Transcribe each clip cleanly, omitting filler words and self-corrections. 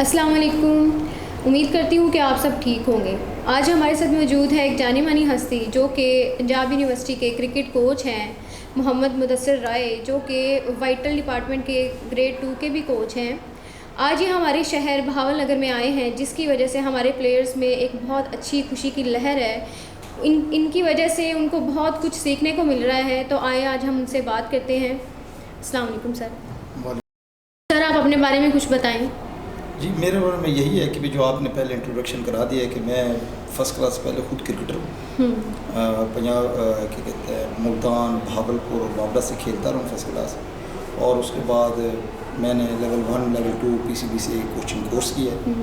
अस्सलाम वालेकुम। उम्मीद करती हूँ कि आप सब ठीक होंगे। आज हमारे साथ मौजूद है एक जानी मानी हस्ती जो कि पंजाब यूनिवर्सिटी के क्रिकेट कोच हैं, मोहम्मद मुदस्सिर राय, जो कि वाइटल डिपार्टमेंट के ग्रेड 2 के भी कोच हैं। आज ये हमारे शहर बहावलनगर में आए हैं, जिसकी वजह से हमारे प्लेयर्स में एक बहुत अच्छी खुशी की लहर है। इनकी वजह से उनको बहुत कुछ सीखने को मिल रहा है। तो आए आज हम उनसे बात करते हैं। अस्सलाम वालेकुम सर। सर, आप अपने बारे में कुछ बताएं। जी, मेरे बारे में यही है कि जो आपने पहले इंट्रोडक्शन करा दिया है कि मैं फ़र्स्ट क्लास पहले खुद क्रिकेटर हूँ। पंजाब क्या कहते हैं, मुल्तान, भावलपुर और बाबरा से खेलता रहा हूँ फर्स्ट क्लास। और उसके बाद मैंने लेवल 1 लेवल 2 पीसीबी से कोचिंग कोर्स किया है।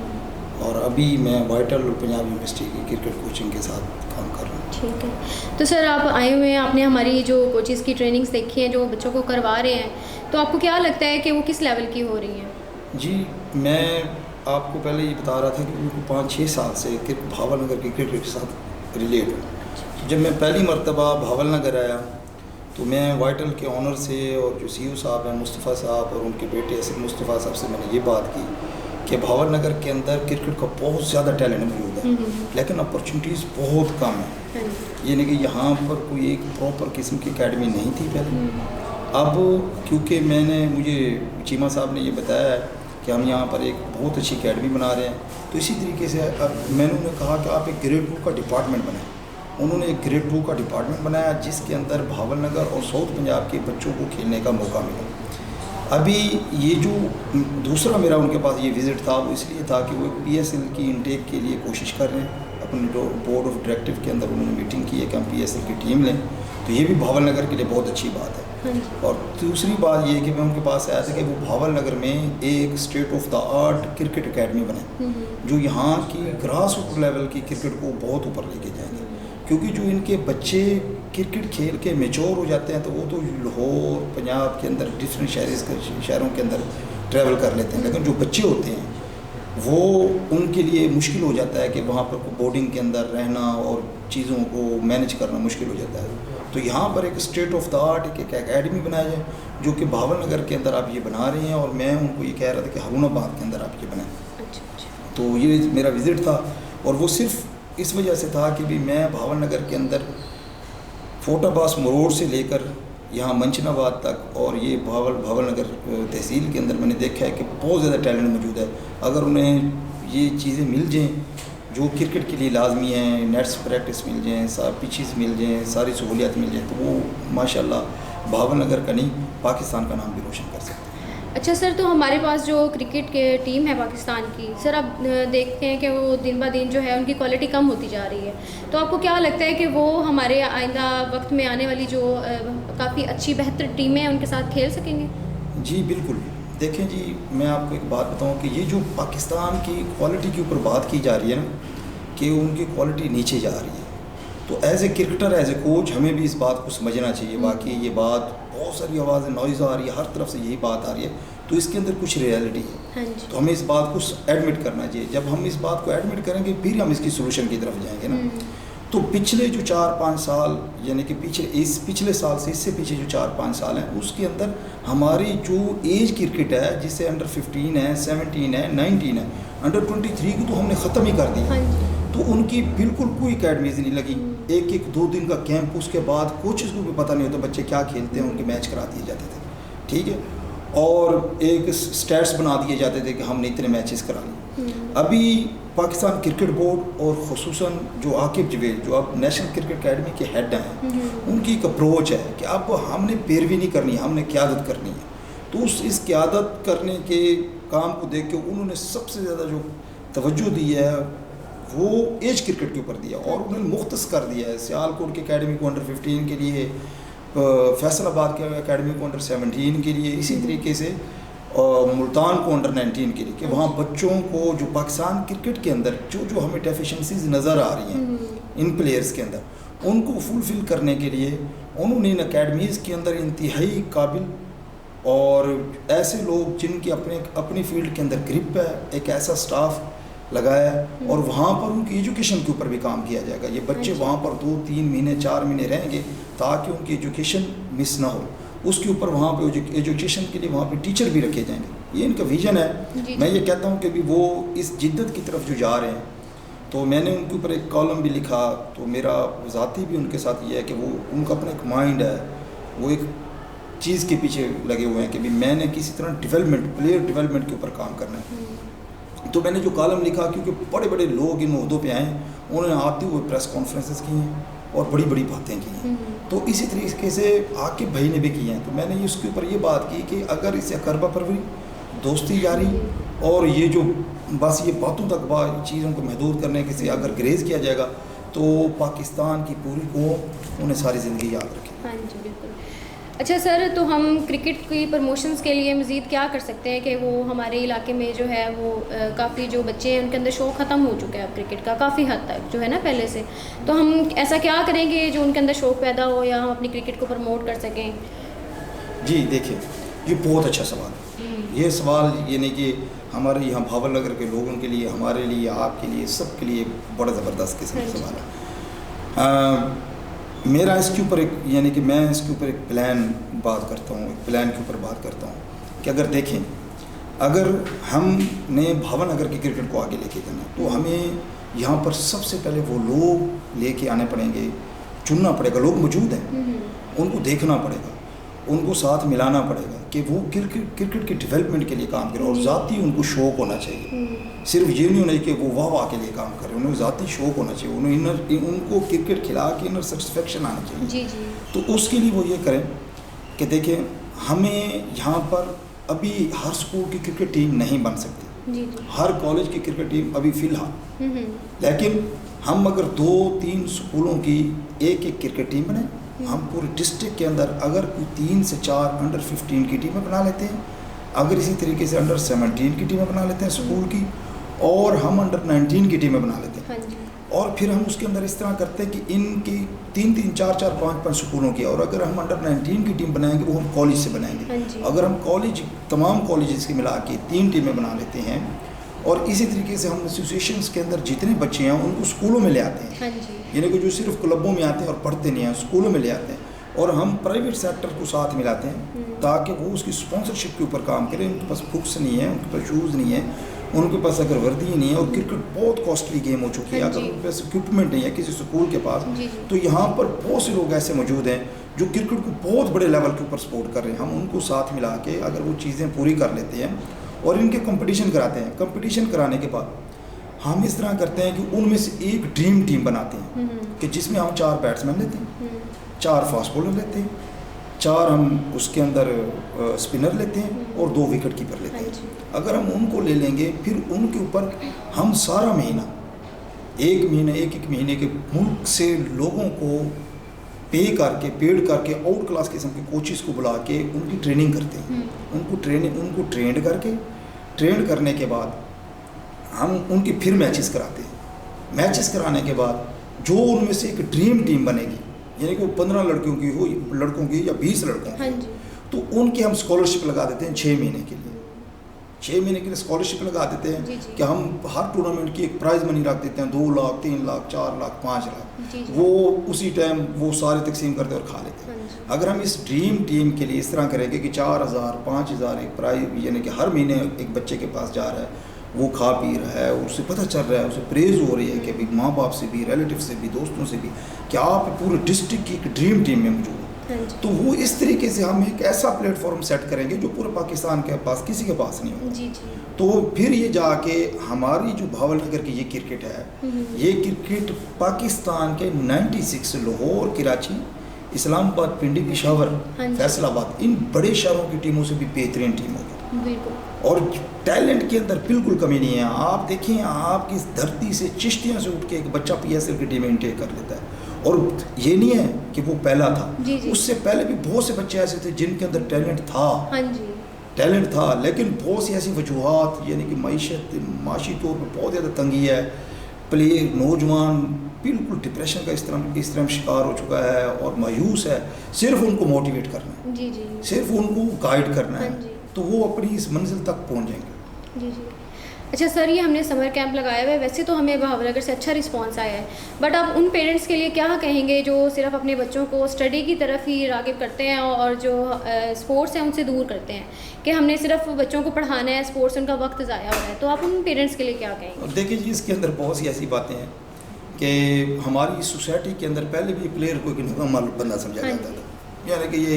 और अभी मैं वाइटल पंजाब यूनिवर्सिटी की क्रिकेट कोचिंग के साथ काम कर रहा हूँ। ठीक है। तो सर, आप आए हुए हैं, आपने हमारी जो कोचेज़ की ट्रेनिंग्स देखी हैं जो बच्चों को करवा रहे हैं, तो आपको क्या लगता है कि वो किस लेवल की हो रही हैं? जी, मैं आपको पहले ये बता रहा था कि उनको 5-6 साल से भावलनगर की क्रिकेट के साथ रिलेट हूँ। जब मैं पहली मरतबा भावलनगर आया तो मैं वाइटल के ऑनर से और जो सीईओ साहब हैं मुस्तफ़ा साहब और उनके बेटे असद मुस्तफ़ा साहब से मैंने ये बात की कि भावलनगर के अंदर क्रिकेट का बहुत ज़्यादा टैलेंट मौजूद है, लेकिन अपॉर्चुनिटीज़ बहुत कम है। यानी कि यहाँ पर कोई एक प्रॉपर किस्म की अकेडमी नहीं थी पहले। अब क्योंकि मुझे चीमा साहब ने ये बताया है कि हम यहाँ पर एक बहुत अच्छी अकेडमी बना रहे हैं, तो इसी तरीके से अब मैंने उन्हें कहा कि आप एक ग्रेड 2 का डिपार्टमेंट बनाएं। उन्होंने एक ग्रेड 2 का डिपार्टमेंट बनाया जिसके अंदर भावलनगर और साउथ पंजाब के बच्चों को खेलने का मौका मिला। अभी ये जो दूसरा मेरा उनके पास ये विज़िट था वो इसलिए था कि वो PSL की इनटेक के लिए कोशिश कर रहे हैं। अपने बोर्ड ऑफ डायरेक्टिव के अंदर उन्होंने मीटिंग की है कि हम PSL की टीम लें, तो ये भी भावलनगर के लिए बहुत अच्छी बात है। और दूसरी बात ये कि मैं उनके पास आया था कि वो भावलनगर में एक state of the art cricket academy बने जो यहाँ की ग्रास रूट लेवल की क्रिकेट को बहुत ऊपर लेके जाएंगे। क्योंकि जो इनके बच्चे क्रिकेट खेल के मैच्योर हो जाते हैं तो वो तो लाहौर पंजाब के अंदर डिफरेंट शहरों के अंदर ट्रैवल कर लेते हैं, लेकिन जो बच्चे होते हैं वो उनके लिए मुश्किल हो जाता है कि वहाँ पर बोर्डिंग के अंदर रहना और चीज़ों को मैनेज करना मुश्किल हो जाता है। तो यहाँ पर एक स्टेट ऑफ द आर्ट एक एकेडमी बनाया जाए जो कि भावलनगर के अंदर आप ये बना रहे हैं, और मैं उनको ये कह रहा था कि हारूनाबाद के अंदर आप ये बनाएं। तो ये मेरा विज़िट था, और वो सिर्फ इस वजह से था कि भी मैं भावलनगर के अंदर फोटाबास मरोड़ से लेकर यहाँ मंचनाबाद तक और ये भावलनगर तहसील के अंदर मैंने देखा है कि बहुत ज़्यादा टैलेंट मौजूद है। अगर उन्हें ये चीज़ें मिल जाएँ जो क्रिकेट के लिए लाजमी हैं, नेट्स प्रैक्टिस मिल जाएँ, पिचेस मिल जाएँ, सारी सहूलियात मिल जाएँ, तो वो माशाल्लाह भावलनगर का नहीं पाकिस्तान का नाम भी रोशन कर सकते हैं। अच्छा सर, तो हमारे पास जो क्रिकेट के टीम है पाकिस्तान की, सर आप देखते हैं कि वो दिन ब दिन जो है उनकी क्वालिटी कम होती जा रही है, तो आपको क्या लगता है कि वो हमारे आइंदा वक्त में आने वाली जो काफ़ी अच्छी बेहतर टीमें हैं उनके साथ खेल सकेंगे? जी बिल्कुल। देखें जी, मैं आपको एक बात बताऊं कि ये जो पाकिस्तान की क्वालिटी के ऊपर बात की जा रही है ना कि उनकी क्वालिटी नीचे जा रही है, तो as a cricketer as a coach हमें भी इस बात को समझना चाहिए। वाकई ये बात बहुत सारी आवाज़ें नॉइज़ आ रही है, हर तरफ से यही बात आ रही है, तो इसके अंदर कुछ रियलिटी है। तो हमें इस बात को एडमिट करना चाहिए। जब हम इस बात को एडमिट करेंगे फिर हम इसकी सोल्यूशन की तरफ जाएंगे ना। तो पिछले जो 4-5 साल यानी कि पिछले साल से इससे पीछे जो 4-5 साल हैं उसके अंदर हमारी जो एज क्रिकेट है जिससे अंडर 15 है, 17 है, 19 है, अंडर 23 को तो हमने ख़त्म ही कर दिया। तो उनकी बिल्कुल कोई अकेडमीज नहीं लगी। एक 2 दिन का कैंप, उसके बाद कोचेज़ को भी पता नहीं होता बच्चे क्या खेलते हैं, उनके मैच करा दिए जाते थे, ठीक है, और एक स्टैट्स बना दिए जाते थे कि हमने इतने मैचेस करा लिए। अभी पाकिस्तान क्रिकेट बोर्ड और ख़ुसूसन जो आकिब जवेद जो अब नेशनल क्रिकेट अकेडमी के हेड हैं, उनकी एक अप्रोच है कि अब हमने पैरवी नहीं करनी है, हमने क़यादत करनी है। तो इस क़यादत करने के काम को देख के उन्होंने सबसे ज़्यादा जो तवज्जो दी है वो एज क्रिकेट के ऊपर दिया, और उन्होंने मुख्तस कर दिया है। सियालकोट की अकेडमी को अंडर 15 के लिए, फैसलाबाद के अकेडमी को अंडर 17 के लिए, इसी तरीके से मुल्तान को अंडर 19 के लिए, कि वहाँ बच्चों को जो पाकिस्तान क्रिकेट के अंदर जो हमें डेफिशिएंसीज नज़र आ रही हैं इन प्लेयर्स के अंदर उनको फुलफ़िल करने के लिए उन्होंने इन अकेडमीज़ के अंदर इंतहाई काबिल और ऐसे लोग जिनकी अपनी फील्ड के अंदर ग्रिप है, एक ऐसा स्टाफ लगाया है, और वहाँ पर उनकी एजुकेशन के ऊपर भी काम किया जाएगा। ये बच्चे वहाँ पर 2-3 महीने 4 महीने रहेंगे ताकि उनकी एजुकेशन मिस ना हो। उसके ऊपर वहाँ पे एजुकेशन के लिए वहाँ पे टीचर भी रखे जाएंगे। ये इनका विजन है। जी, मैं जी। ये कहता हूँ कि भी वो इस जिद्दत की तरफ जो जा रहे हैं, तो मैंने उनके ऊपर एक कॉलम भी लिखा, तो मेरा ज़ाती भी उनके साथ ये है कि वो उनका अपना एक माइंड है, वो एक चीज़ के पीछे लगे हुए हैं कि भी मैंने किसी तरह प्लेयर डेवलपमेंट के ऊपर काम करना है। तो मैंने जो कॉलम लिखा, क्योंकि बड़े बड़े लोग इन ओहदों पे आए, उन्होंने आते हुए प्रेस कॉन्फ्रेंसेस की हैं और बड़ी बड़ी बातें की हैं, तो इसी तरीके से आकिब भाई ने भी की हैं। तो मैंने इसके ऊपर ये बात की कि अगर इसे अकरबा परवरी, दोस्ती जारी, और ये जो बस ये बातों तक चीज़ों को महदूद करने के से अगर ग्रेज किया जाएगा, तो पाकिस्तान की पूरी कौम उन्हें सारी ज़िंदगी याद रखेगी। हाँ जी, बिल्कुल। अच्छा सर, तो हम क्रिकेट की प्रमोशंस के लिए मज़ीद क्या कर सकते हैं कि वो हमारे इलाके में जो है वो काफ़ी जो बच्चे हैं उनके अंदर शौक़ ख़त्म हो चुका है अब क्रिकेट का काफ़ी हद तक जो है ना पहले से, तो हम ऐसा क्या करेंगे जो उनके अंदर शौक़ पैदा हो या हम अपनी क्रिकेट को प्रमोट कर सकें? जी देखिए, ये बहुत अच्छा सवाल है। ये सवाल ये नहीं कि हमारे यहाँ भावल नगर के लोगों के लिए, हमारे लिए, आपके लिए, सबके लिए बड़ा ज़बरदस्त किस्म का सवाल है। मेरा इसके ऊपर एक यानी कि मैं इसके ऊपर एक प्लान बात करता हूँ, एक प्लान के ऊपर बात करता हूँ कि अगर देखें, अगर हमने भावल नगर की क्रिकेट को आगे लेके जाना, तो हमें यहाँ पर सबसे पहले वो लोग लेके आने पड़ेंगे, चुनना पड़ेगा। लोग मौजूद हैं, उनको देखना पड़ेगा, उनको साथ मिलाना पड़ेगा कि वो क्रिकेट के डेवलपमेंट के लिए काम करें, और ज़ाती उनको शौक़ होना चाहिए। सिर्फ ये नहीं होना चाहिए कि वो वाह के लिए काम करें, उन्हें ज़ाती शौक़ होना चाहिए, उनको क्रिकेट खिला के इनर सेटिस्फेक्शन आना चाहिए। जी जी। तो उसके लिए वो ये करें कि देखें, हमें यहाँ पर अभी हर स्कूल की क्रिकेट टीम नहीं बन सकती, जी जी। हर कॉलेज की क्रिकेट टीम अभी फ़िलहाल, लेकिन हम अगर 2-3 स्कूलों की एक क्रिकेट टीम बने, हम पूरे डिस्ट्रिक्ट के अंदर अगर कोई 3 से 4 अंडर 15 की टीमें बना लेते हैं, अगर इसी तरीके से अंडर 17 की टीमें बना लेते हैं स्कूल की, और हम अंडर 19 की टीमें बना लेते हैं, हाँ जी। और फिर हम उसके अंदर इस तरह करते हैं कि इनकी 3-3, 4-4, 5-5 स्कूलों की, और अगर हम अंडर 19 की टीम बनाएंगे वो हम कॉलेज से बनाएंगे। अगर हम तमाम कॉलेजेस के मिला के 3 टीमें बना लेते हैं, और इसी तरीके से हम एसोसिएशंस के अंदर जितने बच्चे हैं उनको स्कूलों में ले आते हैं, हाँ जी। यानी कि जो सिर्फ क्लबों में आते हैं और पढ़ते नहीं हैं, स्कूलों में ले आते हैं, और हम प्राइवेट सेक्टर को साथ मिलाते हैं ताकि वो उसकी स्पॉन्सरशिप के ऊपर काम करें। उनके पास बुक्स नहीं है, उनके पास शूज़ नहीं है, उनके पास अगर वर्दी नहीं है, और क्रिकेट बहुत कॉस्टली गेम हो चुकी है, अगर उनके पास इक्विपमेंट नहीं है किसी स्कूल के पास, तो यहाँ पर बहुत से लोग ऐसे मौजूद हैं जो क्रिकेट को बहुत बड़े लेवल के ऊपर सपोर्ट कर रहे हैं। हम उनको साथ मिला के अगर वो चीज़ें पूरी कर लेते हैं और इनके कंपटीशन कराते हैं, कंपटीशन कराने के बाद हम इस तरह करते हैं कि उनमें से एक ड्रीम टीम बनाते हैं कि जिसमें हम 4 बैट्समैन लेते हैं, 4 फास्ट बॉलर लेते हैं, 4 हम उसके अंदर स्पिनर लेते हैं, और 2 विकेट कीपर लेते हैं। अगर हम उनको ले लेंगे, फिर उनके ऊपर हम सारा महीना, एक महीने के मुल्क से लोगों को पेड करके आउट क्लास किस्म के कोचेस को बुला के उनकी ट्रेनिंग करते हैं। उनको ट्रेंड करने के बाद हम उनकी फिर मैचेस कराते हैं। मैचेस कराने के बाद जो उनमें से एक ड्रीम टीम बनेगी, यानी कि वो 15 लड़कों की या 20 लड़कों की, हाँ जी। तो उनकी हम स्कॉलरशिप लगा देते हैं 6 महीने के लिए। 6 महीने के लिए स्कॉलरशिप लगा देते हैं जी जी। कि हम हर टूर्नामेंट की एक प्राइज़ मनी रख देते हैं, 2 लाख, 3 लाख, 4 लाख, 5 लाख, जी जी। वो उसी टाइम वो सारे तकसीम करते और खा लेते हैं। हाँ जी। अगर हम इस ड्रीम टीम के लिए इस तरह करेंगे कि 4,000, 5,000 एक प्राइज, यानी कि हर महीने एक बच्चे के पास जा रहा है, वो खा पी रहा है, उससे पता चल रहा है, उसे प्रेज़ हो रही है कि भाई माँ बाप से भी, रिलेटिव से भी, दोस्तों से भी, कि आप पूरे डिस्ट्रिक्ट की एक ड्रीम टीम में मौजूद हैं। तो वो इस तरीके से हम एक ऐसा प्लेटफॉर्म सेट करेंगे जो पूरे पाकिस्तान के पास किसी के पास नहीं होगा। जी जी। तो फिर ये जाके हमारी जो भावल नगर की ये क्रिकेट है, ये क्रिकेट पाकिस्तान के 96 लाहौर, कराची, इस्लामाबाद, पिंडी, पेशावर, फैसलाबाद, इन बड़े शहरों की टीमों से भी बेहतरीन टीम होगी। बिल्कुल। और टैलेंट के अंदर बिल्कुल कमी नहीं है। आप देखिए, आपकी इस धरती से, चिश्तियाँ से उठ के एक बच्चा PSL की टीम में इंटेक कर लेता है, और ये नहीं है कि वो पहला था, जी जी। उससे पहले भी बहुत से बच्चे ऐसे थे जिनके अंदर टैलेंट था। हाँ जी। टैलेंट था, लेकिन बहुत सी ऐसी वजूहात, यानी कि माशी तौर पर बहुत ज़्यादा तंगी है, प्लेयर नौजवान बिल्कुल डिप्रेशन का इस तरह शिकार हो चुका है और मायूस है। सिर्फ उनको मोटिवेट करना है, जी जी। सिर्फ उनको गाइड करना है, हाँ जी। तो वो अपनी इस मंजिल तक पहुंच जाएंगे। जी जी। अच्छा सर, ये हमने समर कैंप लगाया हुआ है, वैसे तो हमें भावनगर से अच्छा रिस्पांस आया है, बट आप उन पेरेंट्स के लिए क्या कहेंगे जो सिर्फ अपने बच्चों को स्टडी की तरफ ही राग़िब करते हैं और जो स्पोर्ट्स हैं उनसे दूर करते हैं कि हमने सिर्फ बच्चों को पढ़ाना है, स्पोर्ट्स से उनका वक्त ज़ाया हो रहा है, तो आप उन पेरेंट्स के लिए क्या कहेंगे? देखिए जी, इसके अंदर बहुत सी ऐसी बातें हैं कि हमारी सोसाइटी के अंदर पहले भी प्लेयर को एक निकम्मा बंदा समझा जाता था, यानी कि ये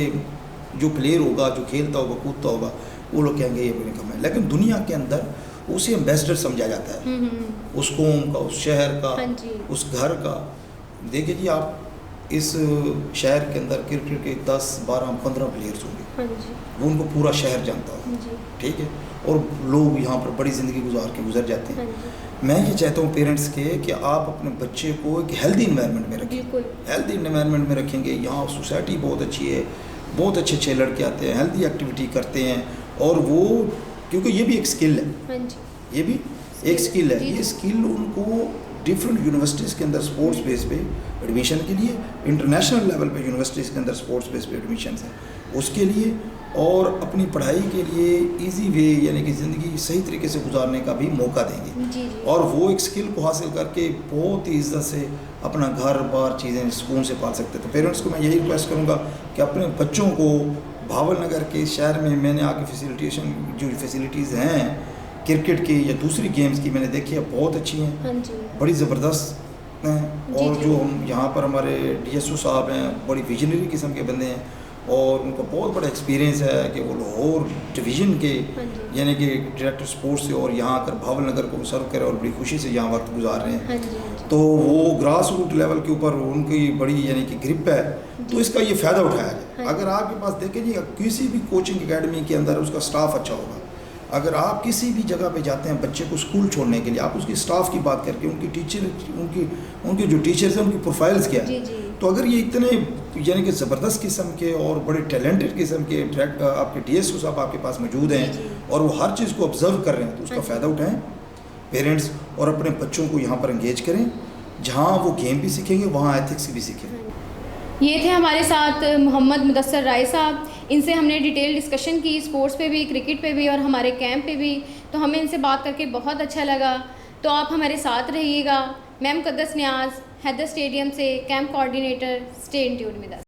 जो प्लेयर होगा, जो खेलता होगा, कूदता होगा, वो लोग कहेंगे ये निकम्मा है। लेकिन दुनिया के अंदर उसे एम्बेसडर समझा जाता है, उस कौम का, उस शहर का, उस घर का। देखिए जी, आप इस शहर के अंदर क्रिकेट के 10, 12, 15 प्लेयर्स होंगे, वो उनको पूरा शहर जानता होगा, ठीक है, और लोग यहाँ पर बड़ी ज़िंदगी गुजर जाते हैं। मैं ये चाहता हूँ पेरेंट्स के कि आप अपने बच्चे को एक हेल्दी इन्वायरमेंट में रखें। हेल्दी इन्वायरमेंट में रखेंगे, यहाँ सोसाइटी बहुत अच्छी है, बहुत अच्छे अच्छे लड़के आते हैं, हेल्दी एक्टिविटी करते हैं, और वो क्योंकि ये भी एक स्किल है, ये भी एक स्किल है। ये स्किल उनको डिफरेंट यूनिवर्सिटीज़ के अंदर स्पोर्ट्स बेस पे एडमिशन के लिए, इंटरनेशनल लेवल पे यूनिवर्सिटीज़ के अंदर स्पोर्ट्स बेस पे एडमिशन है, उसके लिए, और अपनी पढ़ाई के लिए इजी वे यानी कि ज़िंदगी सही तरीके से गुजारने का भी मौका देंगे। और वो एक स्किल को हासिल करके बहुत ही इज्जत से अपना घर बार चीज़ें सुकून से पाल सकते। तो पेरेंट्स को मैं यही रिक्वेस्ट करूँगा कि अपने बच्चों को भावनगर के शहर में, मैंने आके फैसिलिटीज़ हैं क्रिकेट की या दूसरी गेम्स की मैंने देखी है, बहुत अच्छी हैं, बड़ी ज़बरदस्त हैं। और जो हम यहाँ पर हमारे DSO साहब हैं, बड़ी विजनरी किस्म के बंदे हैं, और उनका बहुत बड़ा एक्सपीरियंस है कि वो लाहौर डिवीज़न के यानी कि डायरेक्टर स्पोर्ट्स से और यहाँ आकर भावनगर को सर्व करें और बड़ी खुशी से यहाँ वक्त गुजार रहे हैं। तो वो ग्रास रूट लेवल के ऊपर उनकी बड़ी यानी कि ग्रिप है, तो इसका ये फ़ायदा उठाया जाए। अगर आपके पास देखें जी, किसी भी कोचिंग एकेडमी के अंदर उसका स्टाफ अच्छा होगा, अगर आप किसी भी जगह पे जाते हैं बच्चे को स्कूल छोड़ने के लिए, आप उसकी स्टाफ की बात करके उनके जो टीचर्स हैं उनकी प्रोफाइल्स क्या है, तो अगर ये इतने यानी कि ज़बरदस्त किस्म के और बड़े टैलेंटेड किस्म के आपके DSO साहब आपके पास मौजूद हैं और वो हर चीज़ को ऑब्जर्व कर रहे हैं, तो उसका फ़ायदा उठाएं पेरेंट्स, और अपने बच्चों को यहाँ पर इंगेज करें, जहाँ वो गेम भी सीखेंगे वहाँ एथिक्स भी सीखेंगे। ये थे हमारे साथ मोहम्मद मुदस्सर राय साहब। इनसे हमने डिटेल डिस्कशन की, स्पोर्ट्स पे भी, क्रिकेट पे भी और हमारे कैंप पे भी, तो हमें इनसे बात करके बहुत अच्छा लगा। तो आप हमारे साथ रहिएगा। मैं मुक़द्दस नियाज़, हैदर स्टेडियम से camp coordinator, stay tuned with us.